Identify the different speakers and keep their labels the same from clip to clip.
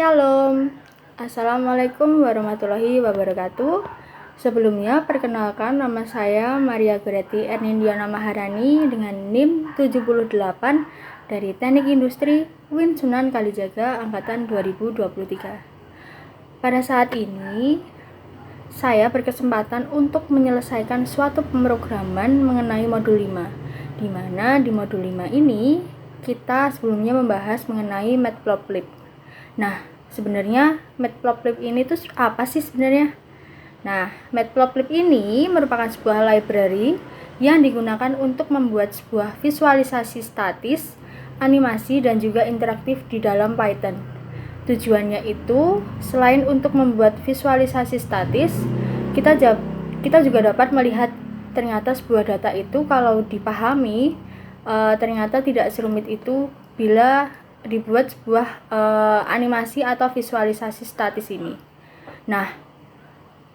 Speaker 1: Shalom, Assalamualaikum warahmatullahi wabarakatuh. Sebelumnya, perkenalkan nama saya Maria Greti Ernindiana Maharani dengan NIM 78 dari Teknik Industri Win Sunan Kalijaga Angkatan 2023. Pada saat ini, saya berkesempatan untuk menyelesaikan suatu pemrograman mengenai modul 5, di mana di modul 5 ini kita sebelumnya membahas mengenai Matplotlib. Nah, sebenarnya Matplotlib ini tuh apa sih sebenarnya? Nah, Matplotlib ini merupakan sebuah library yang digunakan untuk membuat sebuah visualisasi statis, animasi, dan juga interaktif di dalam Python. Tujuannya itu, selain untuk membuat visualisasi statis, kita juga dapat melihat ternyata sebuah data itu kalau dipahami, ternyata tidak serumit itu bila dibuat sebuah animasi atau visualisasi statis ini. Nah,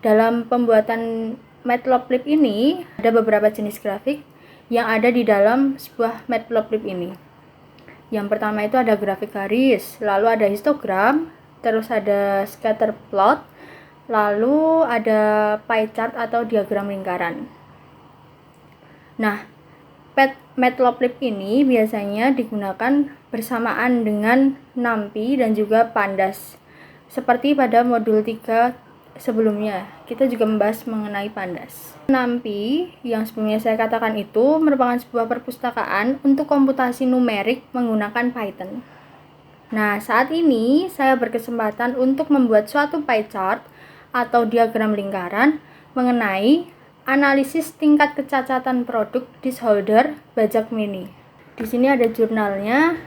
Speaker 1: dalam pembuatan Matplotlib ini ada beberapa jenis grafik yang ada di dalam sebuah Matplotlib ini. Yang pertama itu ada grafik garis, lalu ada histogram, terus ada scatter plot, lalu ada pie chart atau diagram lingkaran. Nah, Matplotlib ini biasanya digunakan bersamaan dengan NumPy dan juga Pandas. Seperti pada modul 3 sebelumnya, kita juga membahas mengenai Pandas. NumPy yang sebelumnya saya katakan itu merupakan sebuah perpustakaan untuk komputasi numerik menggunakan Python. Nah, saat ini saya berkesempatan untuk membuat suatu pie chart atau diagram lingkaran mengenai analisis tingkat kecacatan produk disholder bajak mini. Di sini ada jurnalnya,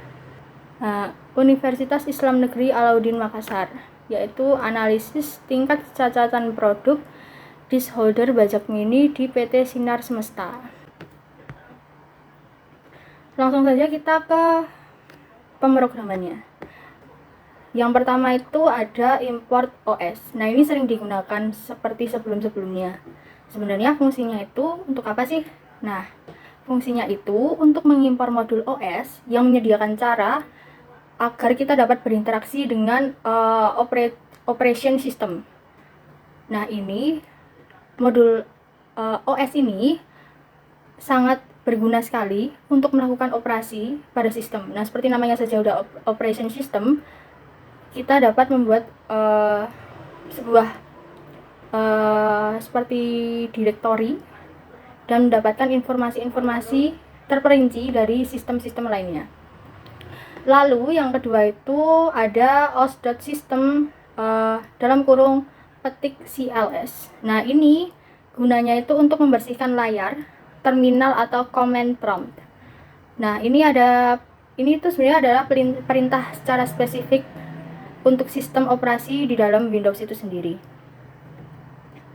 Speaker 1: Universitas Islam Negeri Alauddin Makassar, yaitu analisis tingkat kecacatan produk disholder bajak mini di PT Sinar Semesta. Langsung saja kita ke pemrogramannya. Yang pertama itu ada import OS. Nah, ini sering digunakan seperti sebelum-sebelumnya. Sebenarnya fungsinya itu untuk apa sih? Nah, fungsinya itu untuk mengimpor modul OS yang menyediakan cara agar kita dapat berinteraksi dengan operation system. Nah, ini modul OS ini sangat berguna sekali untuk melakukan operasi pada sistem. Nah, seperti namanya saja udah operation system, kita dapat membuat sebuah seperti directory dan mendapatkan informasi-informasi terperinci dari sistem-sistem lainnya. Lalu yang kedua itu ada os.system dalam kurung petik CLS. Nah, ini gunanya itu untuk membersihkan layar, terminal atau command prompt. Nah, ini itu sebenarnya adalah perintah secara spesifik untuk sistem operasi di dalam Windows itu sendiri.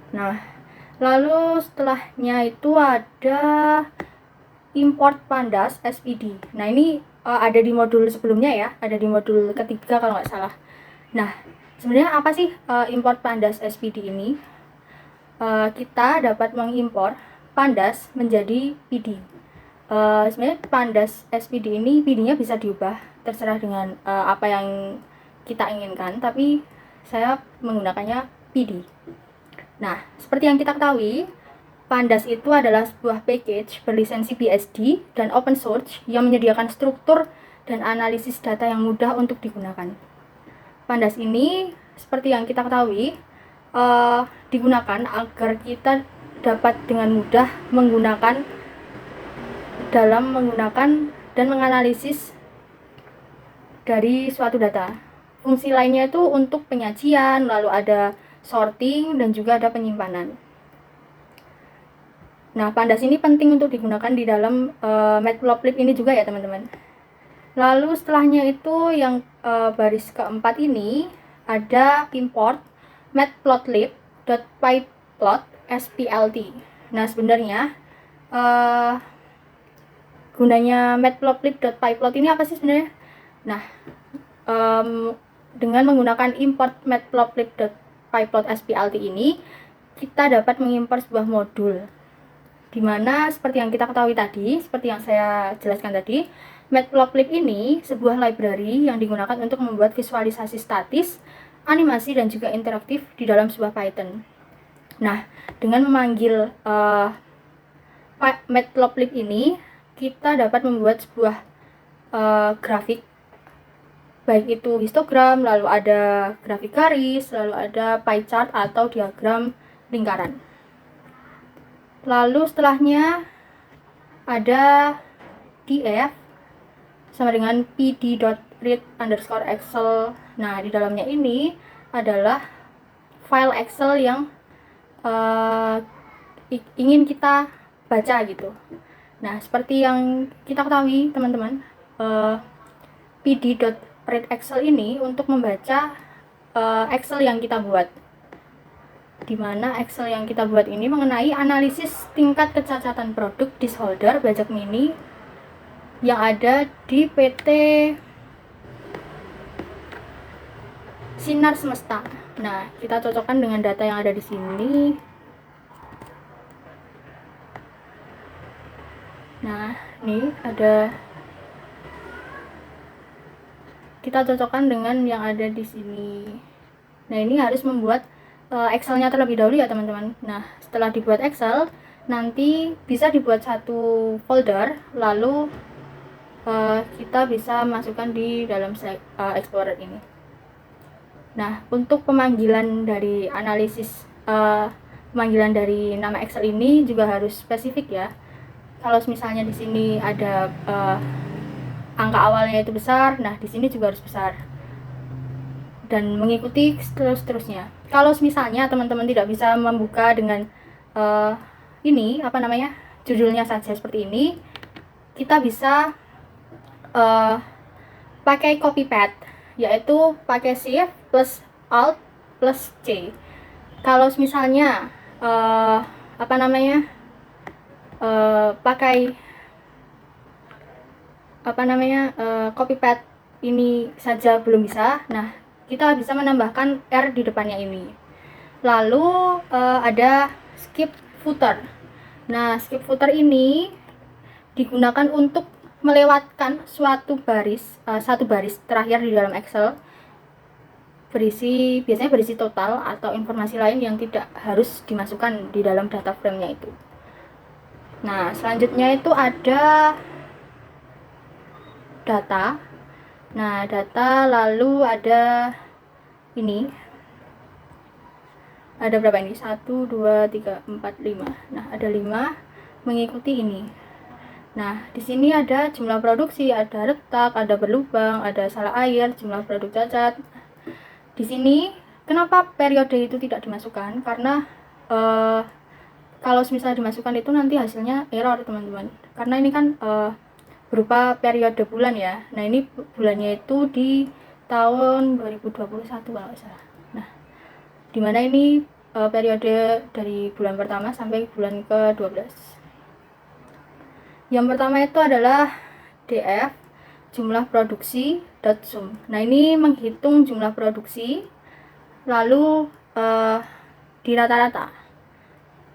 Speaker 1: Nah, lalu setelahnya itu ada import pandas SPD. Nah, ini ada di modul sebelumnya ya, ada di modul ketiga kalau nggak salah. Nah, sebenarnya apa sih import pandas SPD ini? Kita dapat mengimpor pandas menjadi PD. Sebenarnya pandas SPD ini PD-nya bisa diubah terserah dengan apa yang kita inginkan, tapi saya menggunakannya PD. Nah, seperti yang kita ketahui, Pandas itu adalah sebuah package berlisensi BSD dan open source yang menyediakan struktur dan analisis data yang mudah untuk digunakan. Pandas ini, seperti yang kita ketahui, digunakan agar kita dapat dengan mudah menggunakan dan menganalisis dari suatu data. Fungsi lainnya itu untuk penyajian, lalu ada sorting, dan juga ada penyimpanan. Nah, Pandas ini penting untuk digunakan di dalam Matplotlib ini juga ya teman-teman. Lalu setelahnya itu yang baris keempat ini ada import matplotlib.pyplot splt. Nah, sebenarnya gunanya matplotlib.pyplot ini apa sih sebenarnya? Nah, dengan menggunakan import matplotlib.pyplot splt ini, kita dapat mengimpor sebuah modul. Dimana seperti yang kita ketahui tadi, seperti yang saya jelaskan tadi, Matplotlib ini sebuah library yang digunakan untuk membuat visualisasi statis, animasi, dan juga interaktif di dalam sebuah Python. Nah, dengan memanggil Matplotlib ini, kita dapat membuat sebuah grafik, baik itu histogram, lalu ada grafik garis, lalu ada pie chart atau diagram lingkaran. Lalu setelahnya ada df sama dengan pd.read_excel. Nah, di dalamnya ini adalah file Excel yang ingin kita baca gitu. Nah, seperti yang kita ketahui teman-teman, pd.read_excel ini untuk membaca Excel yang kita buat, di mana Excel yang kita buat ini mengenai analisis tingkat kecacatan produk disholder Bajak Mini yang ada di PT Sinar Semesta. Nah, kita cocokkan dengan data yang ada di sini. Nah, ini ada, kita cocokkan dengan yang ada di sini. Nah, ini harus membuat Excelnya terlebih dahulu ya teman-teman. Nah, setelah dibuat Excel, nanti bisa dibuat satu folder, lalu kita bisa masukkan di dalam Explorer ini. Nah, untuk pemanggilan dari analisis, pemanggilan dari nama Excel ini juga harus spesifik ya. Kalau misalnya di sini ada angka awalnya itu besar, nah di sini juga harus besar, dan mengikuti terus-terusnya. Kalau misalnya teman-teman tidak bisa membuka dengan ini judulnya saja seperti ini, kita bisa pakai copy paste, yaitu pakai Shift plus Alt plus C. Kalau misalnya pakai copy paste ini saja belum bisa, nah kita bisa menambahkan R di depannya ini. Lalu ada skip footer. Nah, skip footer ini digunakan untuk melewatkan satu baris terakhir di dalam Excel, biasanya berisi total atau informasi lain yang tidak harus dimasukkan di dalam data frame-nya itu. Nah, selanjutnya itu ada data. Nah, data, lalu ada ini. Ada berapa ini? 1, 2, 3, 4, 5. Nah, ada 5 mengikuti ini. Nah, di sini ada jumlah produksi, ada retak, ada berlubang, ada salah air, jumlah produk cacat. Di sini, kenapa periode itu tidak dimasukkan? Karena kalau misalnya dimasukkan itu nanti hasilnya error, teman-teman. Karena ini kan berupa periode bulan ya. Nah, ini bulannya itu di tahun 2021 kalau nggak salah. Nah, dimana ini periode dari bulan pertama sampai bulan ke-12. Yang pertama itu adalah df jumlah produksi .sum. Nah, ini menghitung jumlah produksi lalu di rata-rata.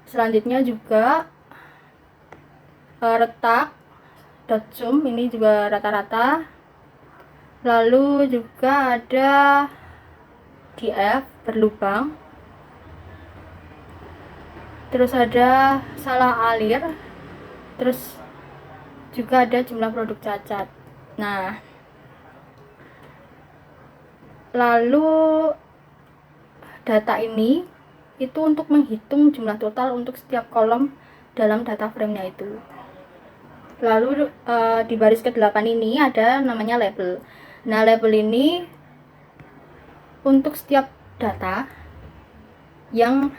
Speaker 1: Selanjutnya juga retak .sum, ini juga rata-rata. Lalu juga ada df berlubang, terus ada salah alir, terus juga ada jumlah produk cacat. Nah, lalu data ini itu untuk menghitung jumlah total untuk setiap kolom dalam data frame-nya itu. Lalu di baris ke-8 ini ada namanya label. Nah, label ini untuk setiap data yang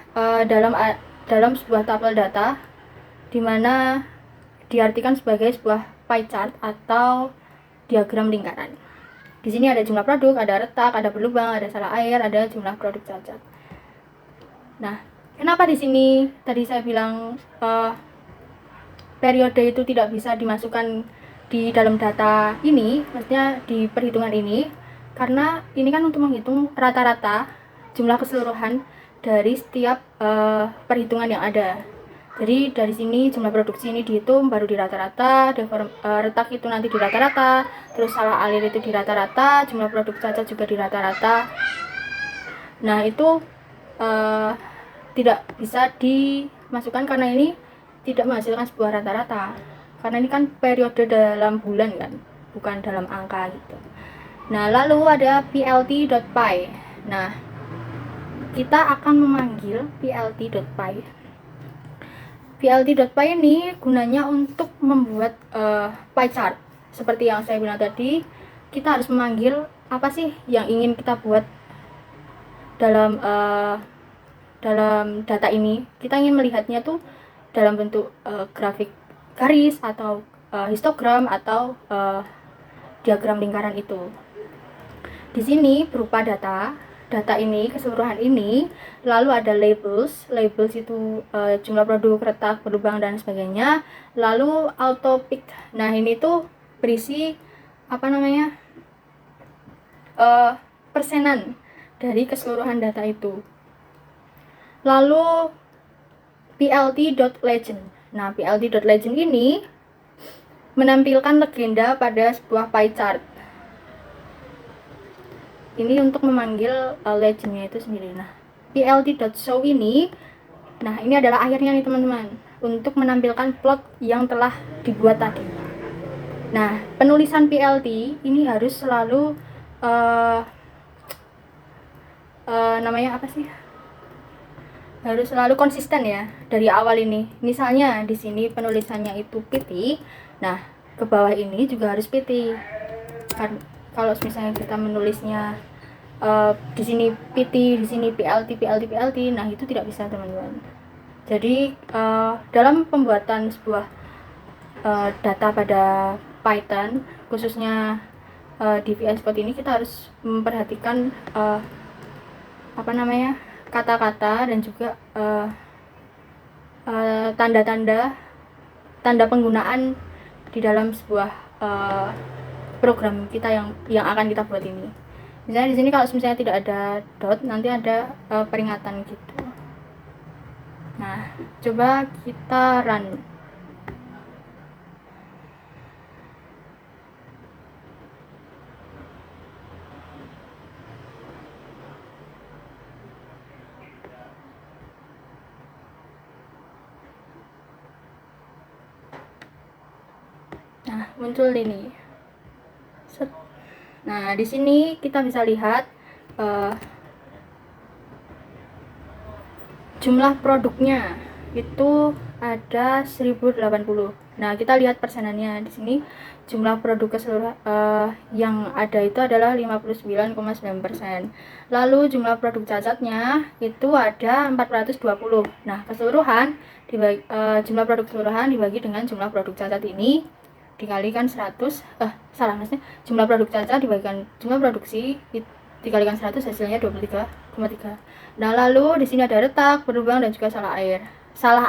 Speaker 1: dalam sebuah tabel data, di mana diartikan sebagai sebuah pie chart atau diagram lingkaran. Di sini ada jumlah produk, ada retak, ada berlubang, ada salah air, ada jumlah produk cacat. Nah, kenapa di sini tadi saya bilang periode itu tidak bisa dimasukkan di dalam data ini, maksudnya di perhitungan ini, karena ini kan untuk menghitung rata-rata jumlah keseluruhan dari setiap perhitungan yang ada. Jadi dari sini jumlah produksi ini dihitung baru di rata-rata, retak itu nanti di rata-rata, terus salah alir itu di rata-rata, jumlah produk cacat juga di rata-rata. Nah itu tidak bisa dimasukkan karena ini tidak menghasilkan sebuah rata-rata, karena ini kan periode dalam bulan kan, bukan dalam angka gitu. Nah lalu ada plt.py. Nah kita akan memanggil plt.py. plt.py ini gunanya untuk membuat pie chart. Seperti yang saya bilang tadi, kita harus memanggil apa sih yang ingin kita buat dalam data ini. Kita ingin melihatnya tuh dalam bentuk grafik garis atau histogram atau diagram lingkaran itu. Di sini berupa data ini, keseluruhan ini, lalu ada labels itu jumlah produk, retak, berlubang dan sebagainya, lalu auto pick. Nah ini tuh berisi apa namanya persenan dari keseluruhan data itu. Lalu plt.legend. Nah plt.legend ini menampilkan legenda pada sebuah pie chart. Ini untuk memanggil legendnya itu sendiri. Nah plt.show ini, nah ini adalah akhirnya nih teman-teman, untuk menampilkan plot yang telah dibuat tadi. Nah penulisan plt ini harus selalu namanya apa sih, harus selalu konsisten ya dari awal ini. Misalnya di sini penulisannya itu pt, nah ke bawah ini juga harus pt. Kan kalau misalnya kita menulisnya di sini pt, di sini plt, nah itu tidak bisa teman-teman. Jadi dalam pembuatan sebuah data pada Python, khususnya di VS Code ini, kita harus memperhatikan apa namanya kata-kata dan juga tanda penggunaan di dalam sebuah program kita yang akan kita buat ini. Misalnya di sini kalau misalnya tidak ada dot, nanti ada peringatan gitu. Nah coba kita run. Nah muncul ini. Nah di sini kita bisa lihat jumlah produknya itu ada 1080. Nah kita lihat persenannya di sini. Jumlah produk keseluruhan yang ada itu adalah 59,9%. Lalu jumlah produk cacatnya itu ada 420. Nah keseluruhan dibagi, jumlah produk keseluruhan dibagi dengan jumlah produk cacat ini dikalikan 100, maksudnya jumlah produk cacat dibagikan jumlah produksi dikalikan 100, hasilnya 23,3. Nah lalu di sini ada retak, berlubang dan juga salah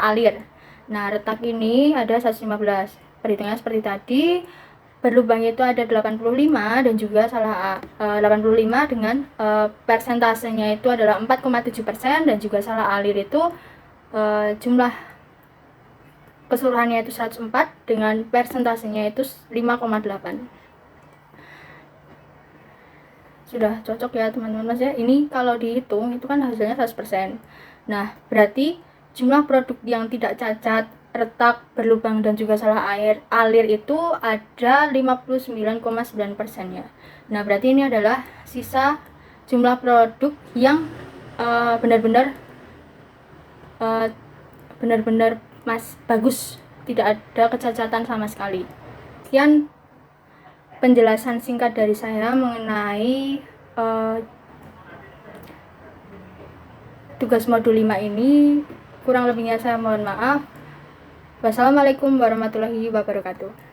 Speaker 1: alir. Nah retak ini ada 115. Perhitungannya seperti tadi. Berlubangnya itu ada 85 dan juga 85 dengan persentasenya itu adalah 4,7%, dan juga salah alir itu jumlah keseluruhannya itu 104 dengan persentasenya itu 5,8. Sudah cocok ya teman-teman ya. Ini kalau dihitung itu kan hasilnya 100%. Nah berarti jumlah produk yang tidak cacat, retak, berlubang dan juga salah alir itu ada 59,9%-nya. Nah berarti ini adalah sisa jumlah produk yang benar-benar bagus, tidak ada kecacatan sama sekali. Sekian penjelasan singkat dari saya mengenai tugas modul 5 ini. Kurang lebihnya saya mohon maaf. Wassalamualaikum warahmatullahi wabarakatuh.